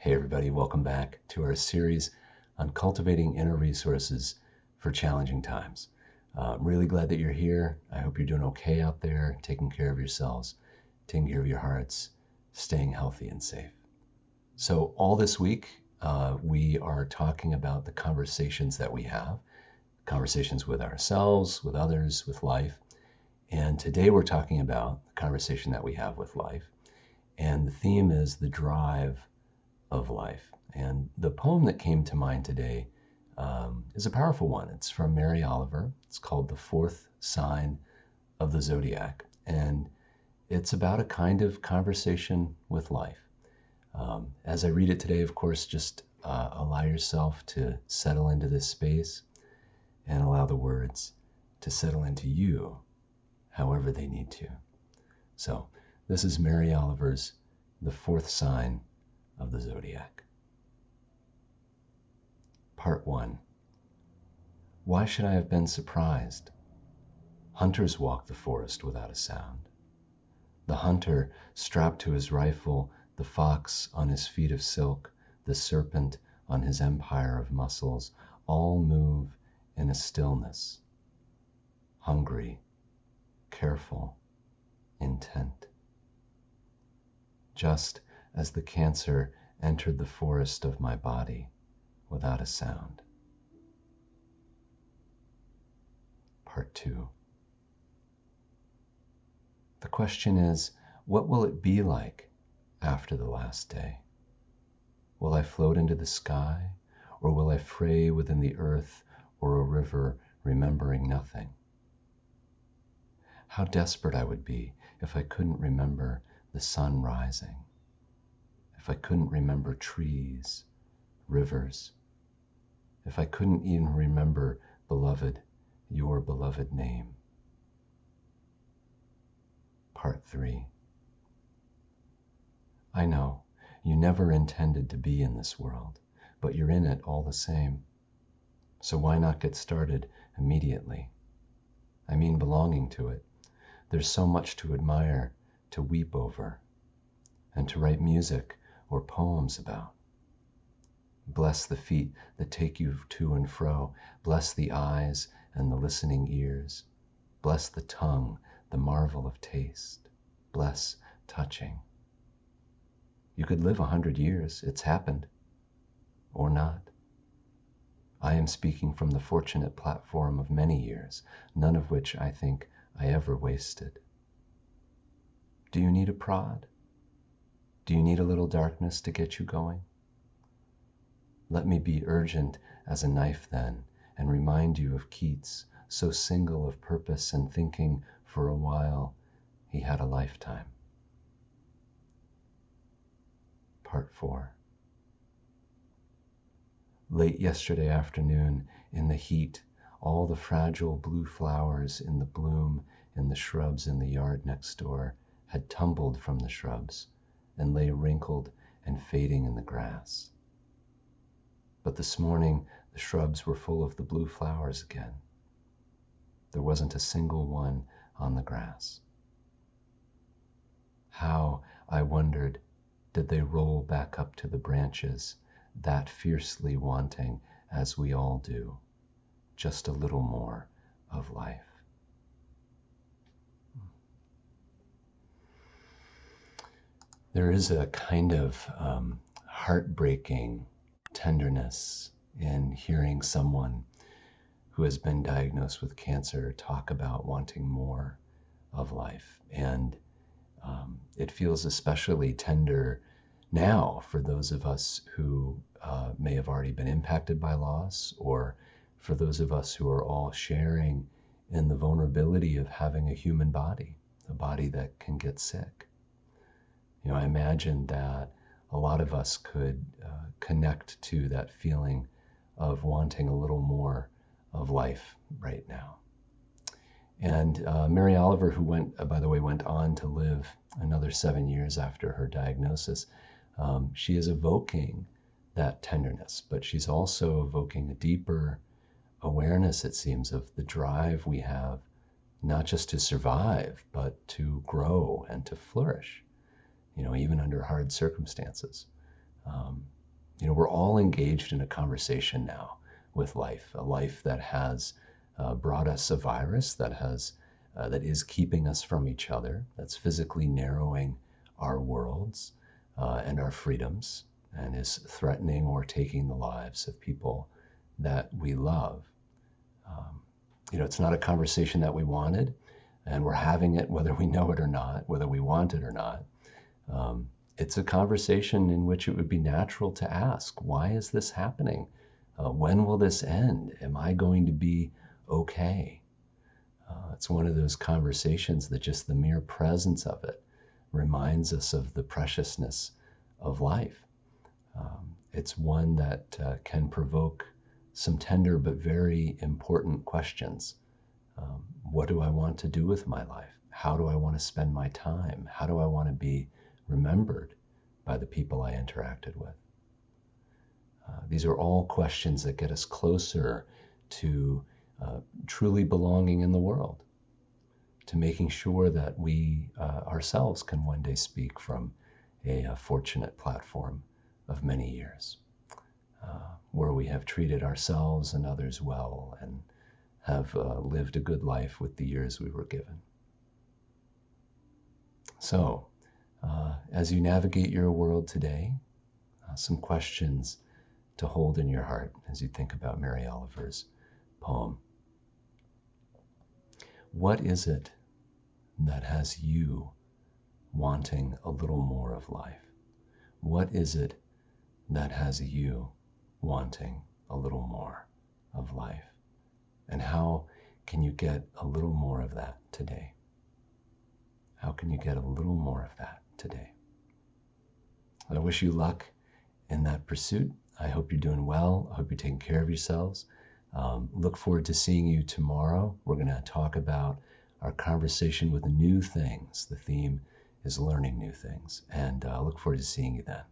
Hey everybody, welcome back to our series on cultivating inner resources for challenging times. I'm really glad that you're here. I hope you're doing okay out there, taking care of yourselves, taking care of your hearts, staying healthy and safe. So all this week, we are talking about the conversations that we have, conversations with ourselves, with others, with life. And today we're talking about the conversation that we have with life. And the theme is the drive of life. And the poem that came to mind today is a powerful one. It's from Mary Oliver. It's called The Fourth Sign of the Zodiac. And it's about a kind of conversation with life. As I read it today, of course, just allow yourself to settle into this space and allow the words to settle into you however they need to. So this is Mary Oliver's The Fourth Sign of the Zodiac. Part 1. Why should I have been surprised? Hunters walk the forest without a sound. The hunter strapped to his rifle, the fox on his feet of silk, the serpent on his empire of muscles, all move in a stillness, hungry, careful, intent. Just as the cancer entered the forest of my body without a sound. Part 2. The question is, what will it be like after the last day? Will I float into the sky, or will I fray within the earth or a river, remembering nothing? How desperate I would be if I couldn't remember the sun rising, if I couldn't remember trees, rivers, if I couldn't even remember, beloved, your beloved name. Part 3. I know you never intended to be in this world, but you're in it all the same. So why not get started immediately? I mean, belonging to it. There's so much to admire, to weep over, and to write music or poems about. Bless the feet that take you to and fro. Bless the eyes and the listening ears. Bless the tongue, the marvel of taste. Bless touching. You could live 100 years. It's happened. Or not. I am speaking from the fortunate platform of many years, none of which I think I ever wasted. Do you need a prod? Do you need a little darkness to get you going? Let me be urgent as a knife then, and remind you of Keats, so single of purpose and thinking for a while he had a lifetime. Part 4. Late yesterday afternoon, in the heat, all the fragile blue flowers in the bloom in the shrubs in the yard next door had tumbled from the shrubs and lay wrinkled and fading in the grass. But this morning, the shrubs were full of the blue flowers again. There wasn't a single one on the grass. How, I wondered, did they roll back up to the branches, that fiercely wanting, as we all do, just a little more of life? There is a kind of heartbreaking tenderness in hearing someone who has been diagnosed with cancer talk about wanting more of life. And it feels especially tender now for those of us who may have already been impacted by loss, or for those of us who are all sharing in the vulnerability of having a human body, a body that can get sick. You know, I imagine that a lot of us could connect to that feeling of wanting a little more of life right now. And Mary Oliver, who by the way, went on to live another 7 years after her diagnosis, she is evoking that tenderness, but she's also evoking a deeper awareness, it seems, of the drive we have, not just to survive, but to grow and to flourish, you know, even under hard circumstances. Um, we're all engaged in a conversation now with life, a life that has brought us a virus that is keeping us from each other, that's physically narrowing our worlds and our freedoms, and is threatening or taking the lives of people that we love. It's not a conversation that we wanted, and we're having it whether we know it or not, whether we want it or not. It's a conversation in which it would be natural to ask, why is this happening? When will this end? Am I going to be okay? It's one of those conversations that just the mere presence of it reminds us of the preciousness of life. It's one that can provoke some tender but very important questions. What do I want to do with my life? How do I want to spend my time? How do I want to be remembered by the people I interacted with? These are all questions that get us closer to truly belonging in the world, to making sure that we ourselves can one day speak from a fortunate platform of many years, where we have treated ourselves and others well and have lived a good life with the years we were given. So, as you navigate your world today, some questions to hold in your heart as you think about Mary Oliver's poem. What is it that has you wanting a little more of life? What is it that has you wanting a little more of life? And how can you get a little more of that today? How can you get a little more of that today? I wish you luck in that pursuit. I hope you're doing well. I hope you're taking care of yourselves. Look forward to seeing you tomorrow. We're going to talk about our conversation with new things. The theme is learning new things. And I look forward to seeing you then.